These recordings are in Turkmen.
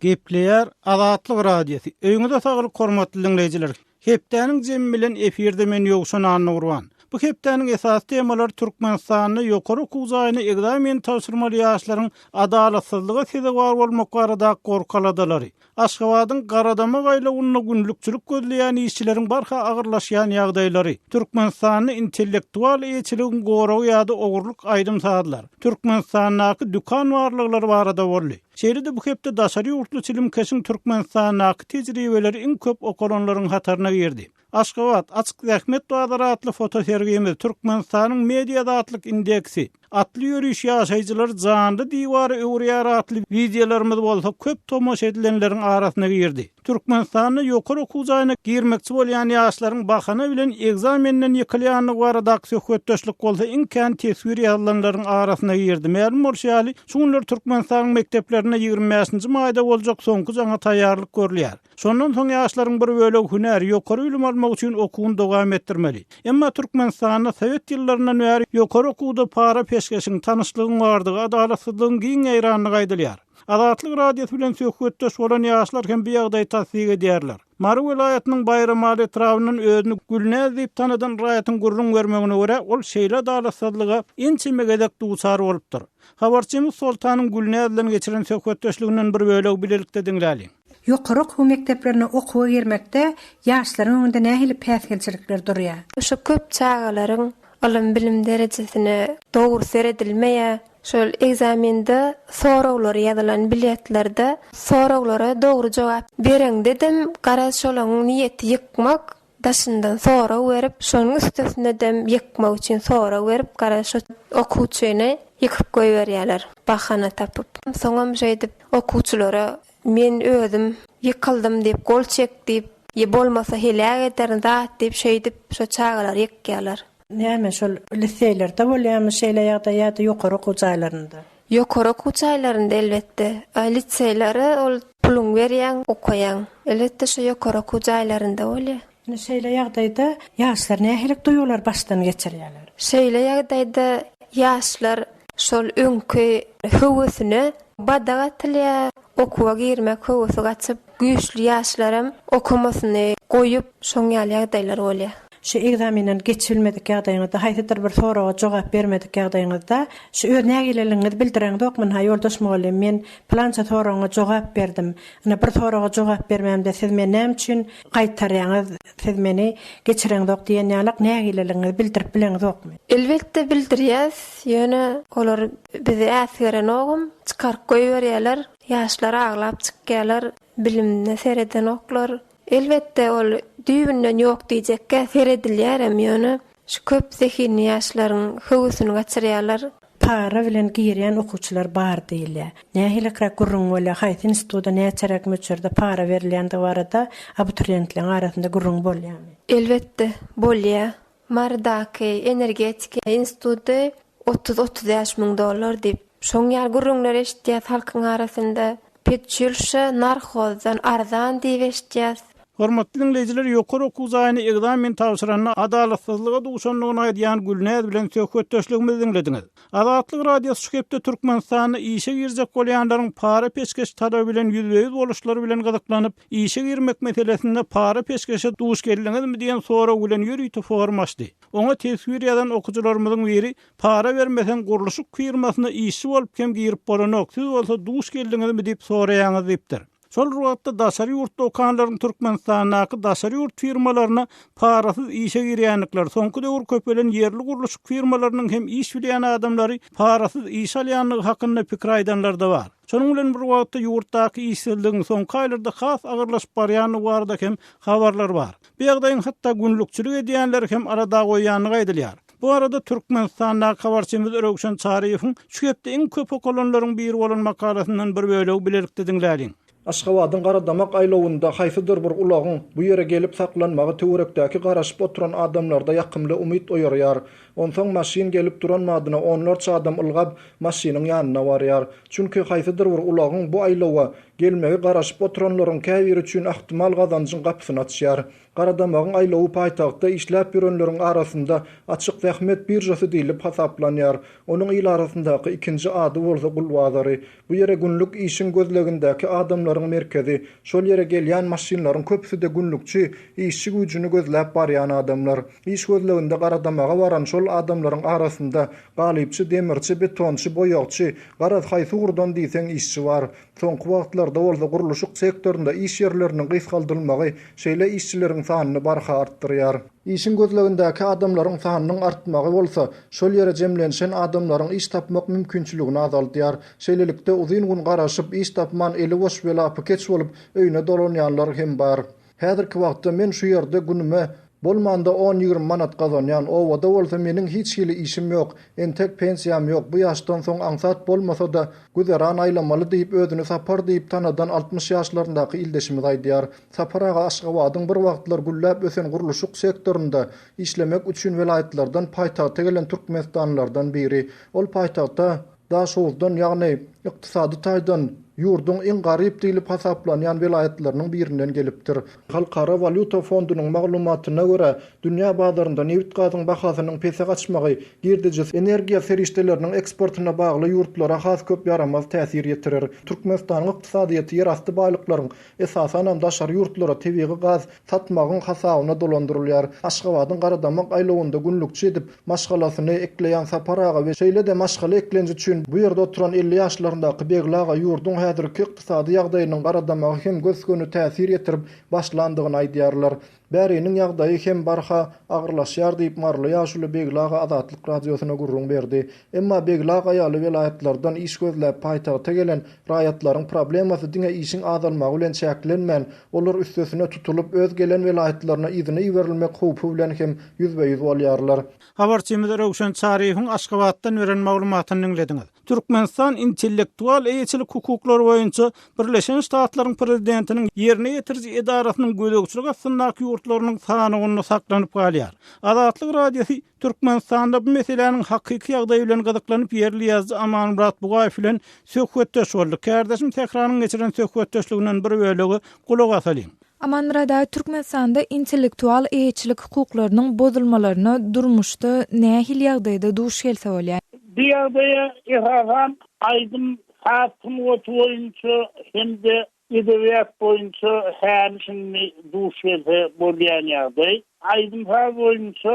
Gepleyer Azatlyk radiosu. Öňüňizde saglyk hormatly dinleýijiler. Hepdäniň jemi bilen efirde men ýokşan anny urban. Bu hepdäniň esas temalary Türkmenistanyny ýokary kuzaýyny egzamin tapşyrmaly ýaşlaryň adalatsyzlygy sebäp bolmak barada gorkaladalar. Aşgabatyň Garadama gaýlawyna günlükçilik gözleýän işçileriň barha agyrlaşýan ýagdaýlary, Türkmenistanyny intellektual eýçiligiň goragy ýa-da ogurluk aýdym sadylar. Türkmenistanyň dükan barlyklary barada boldy. Şeýle bu hepde daşary ýurtly çilimkeşiň Türkmenistanyň tejribeleri iň köp okulanlaryň hatarına girdi. Aşgabat açyk rahmet duadary atly fotosergimiz Türkmenistanyň mediada atlyk indeksi. Atly ýürüş ýaşaýjylar janly diwary öwrýär atly videolarymyz bolsa köp tomoş edilenleriň arasyna girdi. Türkmenistanyň ýokary okuwjagyna girmekçi bolýan ýaşlaryň bahana bilen egzamenden ýykylýanyny barada söhbetdeşlik bolsa iňkan tesvir ýazylanlaryň arasyna girdi. Ma'lum bolýaly, şunlar Türkmenistanyň mekdeplerine 25-nji maýda boljak soňky jaňa taýýarlyk görülýär. Şondan soň ýaşlaryň bir bölegi hünär ýokary ilim almak üçin okuwyny dowam etdirmeli. Emma Türkmenistanyň Sowet ýyllaryndan bäri ýokary okuwda para peşkeşiň tanışlygyň bardygy adalatsyzlygyň giň eýranlygy aýdylýar. Azatlyk radiosu bilen söhbetdeş bolan ýaşlar hem bir ýagdaý tasdik edýärler. Mary welaýatynyň Bayramaly etrawynyň özüni Gülnäz diýip tanadan raýatyň gurrun görmegine görä ol şeýle adalatsyzlyga inçime gedek duýsar bolupdyr. Habarçymyz Sultanyň Gülnäz bilen geçiren söhbetdeşliginden bir bölegi bilelikde dinläli. Ýokary okuw mekdeplerine okuwa girmekde ýaşlaryň öňünde nähili päsgelçilikler durýar. Şu köp çağalaryň ilim bilim derejesine dogry seredilmeýär. Şol egzaminde soraglar ýazylan biletlerde soraglara dogry jogap bereň dedim. Gara şolaň niýeti ýykmak, daşyndan sorag berip, şonuň üstesinde dem ýykmak üçin sorag berip, gara şo okuwçyny ýykyp goýberýärler, bahana tapyp. Soňam şeýdip okuwçylara men özüm ýykyldım diýip, gol çekdip, ýa bolmasa helä ederin zat diýip şeýdip şo çağalar ýykýarlar. Näme şol liseýlerde bolýarmy şeýle ýagdaýda ýokary okuwçaýlarynda? Ýokary okuwçaýlarynda elbetde. Liseýlere ol pulun berýän, okuýan. Elbetde şo ýokary okuwçaýlarynda bolýar. Şeýle ýagdaýda ýaşlar nähili duýular başdan geçirýärler. Şeýle ýagdaýda ýaşlar şol öňkü höwesini badaga tilýär, okuwa girmek höwesi gaçyp, güýçli ýaşlarym okumasyny goýup şoňal ýagdaýlar bolýar. Şu egzaminden geçilmedik ýagdaýyňyzda, haýsydyr bir soraga jogap bermedik ýagdaýyňyzda, şu öz nägileliňizi bildiren dokman ha ýoldaş mollem, men plança soraga jogap berdim. Ana bir soraga jogap bermemde siz men näme üçin gaýtarýaňyz, siz meni geçiren dok diýen ýalyk nägileliňizi bildirip bileňiz dokmy? Elbetde bildirýäs, ýöne olar bizi äsgeren ogum çykaryp goýberýärler, ýaşlar aglap çykýarlar, bilimne sereden oklar. Elbette ol düýbünden ýok diýjekkä seredilýär ýöne şu köp zehirli ýaşlaryň höwesini gaçyrýarlar. Para bilen girýän okuwçylar bar diýilýär. Nähili gurrun bolar, haýsy institutda näçerek möçürde para berilýände barada abituriyentleriň arasynda gurrun bolýarmy? Elbette bolýar. Mardaky energetika instituty 30-30 ýaş müň dollar diýip şoňar gurrunlar eşitýär halkyň arasynda. Petçülşe narkozdan arzan diýip eşitýär. Hormatly dinleýijiler, ýokary okuwjagyny egzamin tapşyranyna adalatsyzlyga duşanlygyny aýdýan Gülnäz bilen söhbetdeşligimizi dinlediňiz. Azatlyk radiosu şu hepde Türkmenistanyny işe girjek bolýanlaryň para peşkeş talaby bilen ýüzbeýüz boluşlary bilen gyzyklanyp, işe girmek meselesinde para peşkeşe duş geldiňizmi diýen soraw bilen ýürüýti formaşdy. Oňa tesvir ýazan okuwçylarymyzyň biri para bermesen guruluşyk firmasyna işçi bolup hem girip bolanok, siz bolsa duş geldiňizmi diýip soraýaňyz diýipdir. Şol ruhatda daşary ýurtda okanlaryň Türkmenistanyň daşary ýurt firmalaryna parasyz işe girýänlikler, soňky döwür köpelen ýerli guruluşyk firmalarynyň hem iş bilýän adamlary parasyz iş alýanlygy hakynda pikir aýdanlar da bar. Şonuň bilen bir wagtda ýurtdaky işsizligiň soňky aýlarda has agyrlaşyp barýany barada hem habarlar bar. Bu ýagdaýyň hatda günlükçilik edýänler hem arada goýýanyny aýdylýar. Bu arada Türkmenistanyň habarçymyz Örökşen Çaryýewiň şu hepde iň köp okulanlaryň biri bolan makalasyndan bir bölegi bilelikde dinlädiň. Aşgabatyň Garadamak aýlawynda haýsydyr bir ulagyň bu ýere gelip saklanmagy töwerekdäki garaşyp oturan adamlarda ýakymly umyt oýarýar. Onsoň maşin gelip duran madyna onlarça adam ılgap maşiniň ýanyna barýar. Çünki haýsydyr bir ulagyň bu aýlawa gelmegi garaşyp oturanlaryň käbir üçin ahtimal gazanjyň gapysyny açýar. Garadamağın aylawy paýtagtda işläp ýörenleriň arasynda açyk zähmet birjasy diýilip hasaplanýar. Onuň ýyl arasyndaky ikinji ady bolsa Gulbazary. Bu ýere günlük işin gözlegindäki adamlaryň merkezi. Şol ýere gelýän maşinlaryň köpüsi de günlükçi işçi güýjüni gözläp barýan adamlar. İş gözleginde Garadamağa baran şol adamlaryň arasynda galypçy, demirçi, betonçy, boýagçy, garaz haýsy gurdan diýseň işçi bar. Soňky wagtlarda bolsa guruluşyk sektorunda iş ýerleriniň gysgaldyrylmagy şeýle işçileriň sanyny barha artdyrýar. İşin gözlegindäki adamlaryň sanynyň artmagy bolsa, şol ýere jemlenşen adamlaryň iş tapmak mümkinçiligini azaltýar. Şeýlelikde uzun gün garaşyp iş tapman eli boş welapy keç bolup öýüne dolanýanlar hem bar. Häzirki wagtda men şu ýerde günüme bolmanda 10-20 manat gazanýan, o wada bolsa meniň hiç hili işim ýok, entek pensiýam ýok. Bu ýaşdan soň aňsat bolmasa da güzeran aýlamaly diýip özüni sapar diýip tanadan 60 ýaşlaryndaky ildeşimiz aýdýar. Saparaga Aşgabatyň bir wagtlar güllläp ösen guruluşyk sektorunda işlemek üçin welaýetlerden paýtagta gelen türkmenstanlardan biri. Ol paýtagta daşowdan, ýagny ykdysady taýdan ýurdun en garyp diýilip hasaplanýan welaýetleriniň birinden gelipdir. Halkara Valyuta Fondunyň maglumatyna görä, dünýä bazarynda neft gazynyň bahasynyň pese gaçmagy girdici energiýa serişdeleriniň eksportyna bagly ýurtlara has köp yaramaz täsir ýetirir. Türkmenistanyň ykdysadyýaty ýerasty baýlyklaryň esasan hem daşar ýurtlara tebigy gaz satmagyň hasabyna dolandyrylýar. Aşgabatyň Garadamak aýlawynda günlükçi edip maşgalasyny ekleýän saparaga we şeýle de maşgala eklenji üçin bu ýerde oturan 50 ýaşlaryndaky beglaga ýurdun häzirki ykdysady ýagdaýynyň Garadamaga hem gözgöni täsir ýetirip başlandygyny aýdýarlar. Bäriniň ýagdaýy hem barha agyrlaşýar diýip marly ýaşuly Beglaga Azatlyk radiosyna gurrun berdi. Emma Beglaga ýaly welaýetlerden iş gözläp paýtagta gelen raýatlaryň problemasy diňe işiň azalmagy bilen çäklenmän, olar üstesine tutulup öz gelen welaýetlerine izine ýerilmek howpy bilen hem ýüzbe-ýüz bolýarlar. Habarçymyz Rowşan Çaryhyň Aşgabatdan beren maglumatyny dinlediňiz. Türkmenistan intellektual eýçilik hukuklary boýunça Birleşen Ştatlaryň prezidentiniň ýerine ýetirji edarasynyň gödökçüligi asyndaky ýurtlarynyň sanyny saklanyp galýar. Azatlyk radiosu Türkmenistanda bu meseleniň hakyky ýagdaýy bilen gyzyklanyp ýerli ýazgy Amanmurat Bugaýew bilen söhbetdeş boldy. Kardeşim tekraryn geçiren söhbetdeşliginden bir bölegi kulak asalyň. Amanmurada Türkmenistanda intellektual eýçilik hukuklarynyň bozulmalaryna durmuşda nähil ýagdaýda duş gelse bolýar? Bir ýagdaýa esasan aýdym hatym boýunça hem de edebiyat boýunça hämişini duş gelse bolýan ýagdaý. Aýdym boýunça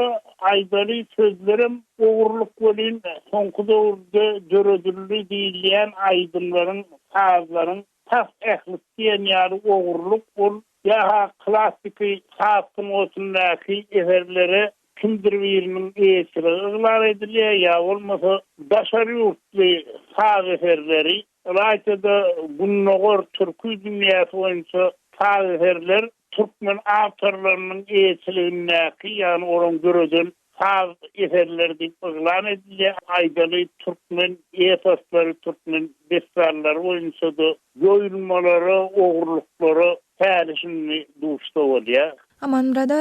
aýdary sözlerim ogurluk bolýan, soňky döwürde döredildi diýilýän aýdymlaryň sazlaryň tas ähli diýen ýaly ogurluk bol. Ya klasiki hatym otundaky eserleri kimdir birinin eýçiligi yglar edilýär, ya bolmasa daşary ýurtly saz eserleri. Raýatyda bunnogor türkü dünýäsi boýunça saz eserler türkmen awtorlarynyň eýçiligindäki, ýani olaň göreden saz eserleri diýip yglan edilýär. Aýdaly türkmen epaslary, türkmen bestarlary boýunça da ýoýulmalary, ogurluklary tärisini duşda bolýar. Amanmurada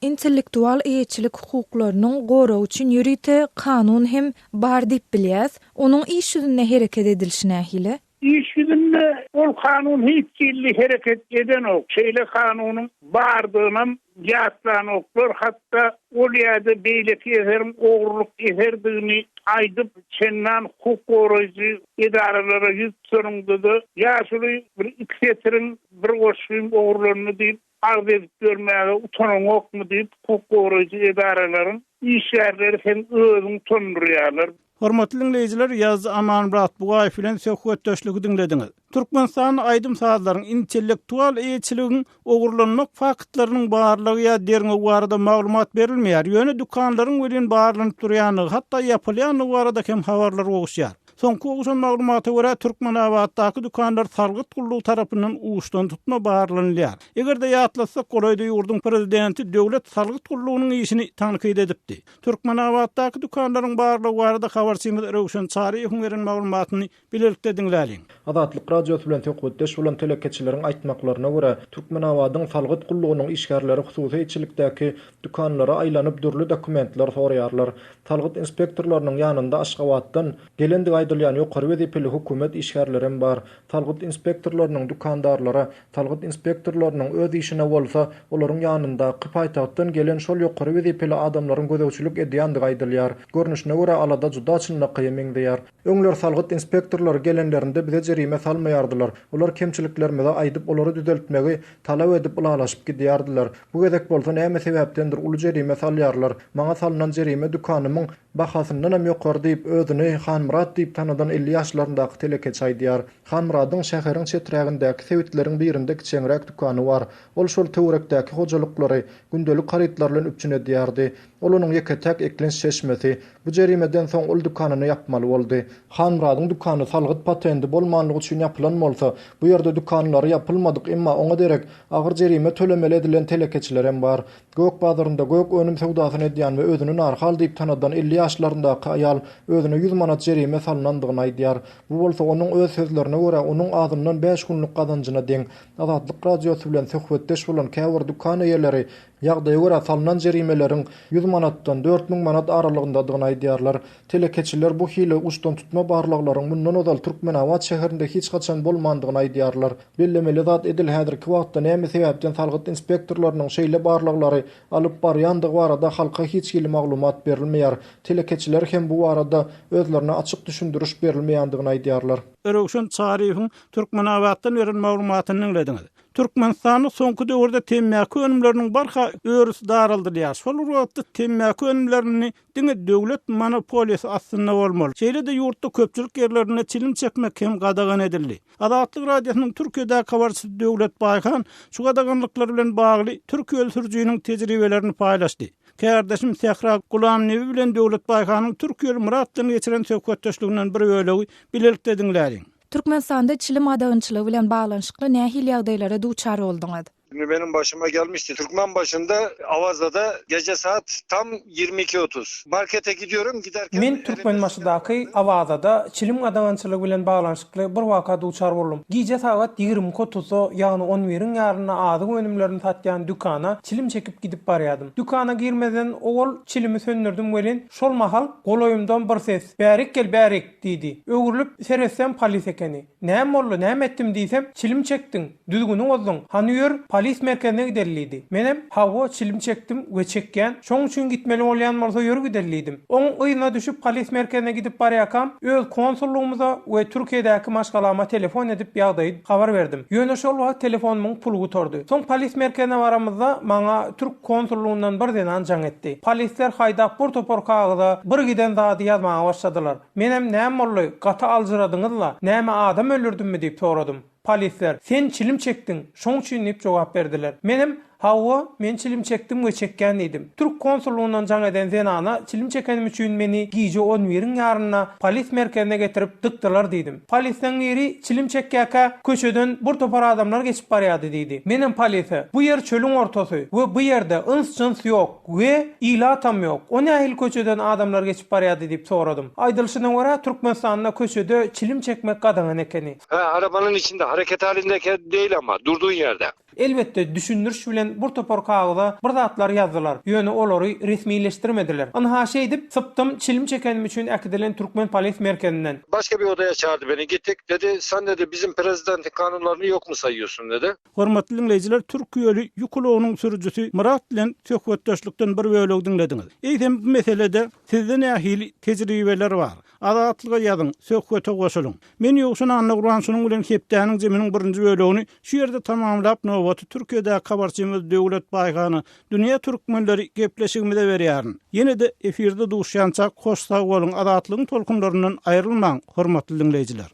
intellektual eýçilik hukuklarynyň goraw üçin ýürite kanun hem bar diýip bilýäs. Onuň iş ýüzünde hereket edilişine nähili? İş ýüzünde ol kanun hiç ýerli hereket eden ok. Şeýle kanunyň bardygyny ýatlanoklar, hatda ol ýerde beýleki eserim ogurluk eserdigini aýdyp çennan hukuk goraýjy edaralara ýüz tutmagyda ýaşuly bir ikisetirin bir goşyň ogurlaryny diýip agdedip görmäge utanokmy diýip hukuk goraýjy edaralaryň iş ýerleri hem özüň tonurýarlar. Hormatly dinleyijiler, ýazgy Amanmurat Bugaýew bilen söhbetdeşligi dinlediňiz. Türkmenistan aýdym sazlaryň intellektual eýçiliginiň ogurlanmak faktlarynyň barlygy ýa derňe barada maglumat berilmeýär. Ýöne dukanlaryň bilen barlanyp durýanyny, hatda ýapylýanyny barada hem habarlar oguşýar. Soňky oguşan maglumata görä Türkmenabatdaky dukanlar Sargyt Gullugy tarapyndan uçdan tutma barlanýar. Eger de ýatlasak, goraýda ýurdun prezidenti döwlet Sargyt Gullugynyň işini tanqid edipdi. Türkmenabatdaky dukanlaryň barlygy barada habarçymyz Rowşan Çaryhyň beren maglumatyny bilelikde dinläliň. Azatlyk radiosu bilen söhbetdeş bolan telekeçileriň aýtmaklaryna görä, Türkmenabatyň Sargyt Gullugynyň işgärleri hususy eýçilikdäki dukanlara aýlanyp dürli dokumentler soraýarlar. Sargyt inspektorlarynyň ýanynda Aşgabatdan gelendigi edilýän ýokary wezipeli hökümet işgärlerim bar. Talgyt inspektorlarynyň dukandarlara, talgyt inspektorlarynyň öz işine bolsa, olaryň ýanynda paýtagtdan gelen şol ýokary wezipeli adamlaryň gözegçilik edýändige aýdylýar. Görnüşine görä alada juda çynlyky ýemeňdiýär. Öňler talgyt inspektorlar gelenlerinde bize jerime salmaýardylar. Olar kemçiliklerimizi aýdyp olary düzeltmegi talap edip ulalaşyp gidýärdiler. Bu gezek bolsa näme sebäpdendir uly jerime salýarlar. Maňa salynan jerime dukanynyň bahasyndan hem ýokary diýip özüni Hanmurad diýip tanadan 50 ýaşlaryndaky telekeç aýdýar. Hanmuradyň şäheriň çeträgindäki sewitleriň birinde kiçeňrek dukany bar. Ol şol töwerekdäki hojalyklary gündelik garytlar bilen üpçün edýärdi. Ol onuň ýeketek eklenç çeşmesi. Bu jerimeden soň ol dukanyny ýapmaly boldy. Hanmuradyň dukany salgyt patendi bolmanlygy üçin ýapylan bolsa, bu ýerde dukanlary ýapylmadyk, emma oňa derek agyr jerime tölemeli edilen telekeçiler hem bar. Gök bazarynda gök önüm sowdasyny edýän we özüni narhal diýip tanadan 50 ýaşlaryndaky aýal özüne 100 manat jerime salynandygyny aýdýar. Bu bolsa onuň öz sözlerine görä onuň ağzyndan 5 günlük gazanjyna deň. Azatlyk radiosu bilen söhbetdeş bolan käwir dukan eýeleri ýagdaýa görä salynan jerimelerin 100 manatdan 4000 manat aralygyndadygyny aýdýarlar. Telekeçiler bu hile uçdan tutma barlaklaryň mundan ozal Türkmenawat şäherinde hiç gaçan bolmandygyny aýdýarlar. Bellemeli zat edil häzirki wagtda näme sebäpden talgyt inspektorlarynyň şeýle barlaklary alyp barýandygy barada halka hiç hili maglumat berilmeýär. Telekeçiler hem bu arada özlerine açyk düşündiriş berilmeýändigini aýdýarlar. Örökşen Çariýewiň Türkmenawatdan beren maglumatyny dinlediňiz. Türkmenistany soňky döwürde temmäki önümleriniň barha örüsi daraldylýar. Şol wagtda temmäki önümlerini diňe döwlet monopoliýasy aslynda bolmaly. Şeýle-de ýurtda köpçülik ýerlerine çilim çekmek hem gadagan edildi. Azatlyk radiosynyň Türkiýede kabarçy Döwlet Baýkan şu gadaganlyklar bilen bagly Türkiýe sürjüýiniň tejribelerini paýlaşdy. Kardeşim Sehra Gulamnewi bilen Döwlet Baýkanyň Türkiýe muratdyny geçiren söhbetdeşliginden bir bölegi bilelikde dinlädiň. Türkmenistanda çilim adagynyçylygy bilen baglanşykly nähili ýagdaýlara duçar boldyňyz? Şimdi benim başıma gelmişti. Türkmen başında Avaza'da gece saat tam 22:30. Markete gidiyorum, giderken... Men Türkmen başydaky Avaza'da çilim adagançylygy bilen baglanşykly bir waka duçar boldum. Gece saat 20:30 ýagny 11-iň ýaryna azyk önümlerini satýan dükana çilim çekip gidip barýardym. Dükana girmeden ol çilimi söndürdüm welin şol mahal goloýumdan bir ses "Bärik gel bärik" diýdi. Öwrülüp seretsem polis ekeni. "Näme boldy, näme etdim?" diýsem "Çilim çekdiň, düzgünü bozdun. Hany ýör polis merkezine giderliydi. Menem hawa çilim çekdim we çekken, şoň üçin gitmeli bolýan bolsa ýörüp giderliydim. Oň ýyna düşüp polis merkezine gidip barýakam, öz konsulluğumuza we Türkiýedäki maşgalama telefon edip ýagdaýy habar berdim. Ýöne şol wagt telefonumyň pulu tordy. Soň polis merkezine baramyzda maňa Türk konsulluğundan bir denan jaň etdi. Polisler haýdap bir topor kağıda bir giden zady ýazmaga başladylar. Menem näme boldy? Gata alжyradyňyzla, näme adam öldürdünmi diýip soradym. Polisler, sen çilim çektin, şoň üçin diýip jogap berdiler. Menem hawa men çilim çekdim we çekken idim. Türk konsulluğundan jaň eden zenana çilim çekenim üçin meni giýje 11-iň ýaryna polis merkezine getirip dykdylar diýdim. Polisden biri çilim çekkäkä köşeden bir topar adamlar geçip barýardy diýdi. Menem polise bu ýer çölüň ortasy we bu ýerde ıns-çyns ýok we ilatam ýok. O nähil köşeden adamlar geçip barýardy diýip soradym. Aýdylyşyna görä Türkmenistanda köşede çilim çekmek gadagan ekeni. Arabanın içinde hareket halindeki değil ama durduğun yerde. Elbette düşündürüş bilen bir topor kağıda bir zatlar yazdılar. Ýöne olary resmileşdirmediler. Ana haşa edip sıptım çilim çekenim üçün äkidilen Türkmen polis merkezinden. Başka bir odaya çağırdı beni. Gittik dedi sen dedi bizim prezidentin kanunlarını yok mu sayıyorsun dedi. Hormatly dinleyijiler, Türkiýeli ýukulagynyň sürüjüsi Murat bilen söhbetdeşlikden bir bölegi dinlediňiz. Eýsem bu meselede sizde nähili tejribeler bar? Azatlyga ýazyň, söhbete goşulyň. Men ýokşuna anlaguran şunuň bilen hepdäniň jeminiň birinji bölegini şu ýerde tamamlap nowaty Türkiýede kabarçymyz Döwlet Baýkany dünýä türkmenleri gepleşigimizde berýär. Ýene-de efirde duşýança hoş sag boluň, azatlygyň tolkunlaryndan aýrylmaň hormatly dinleyijiler.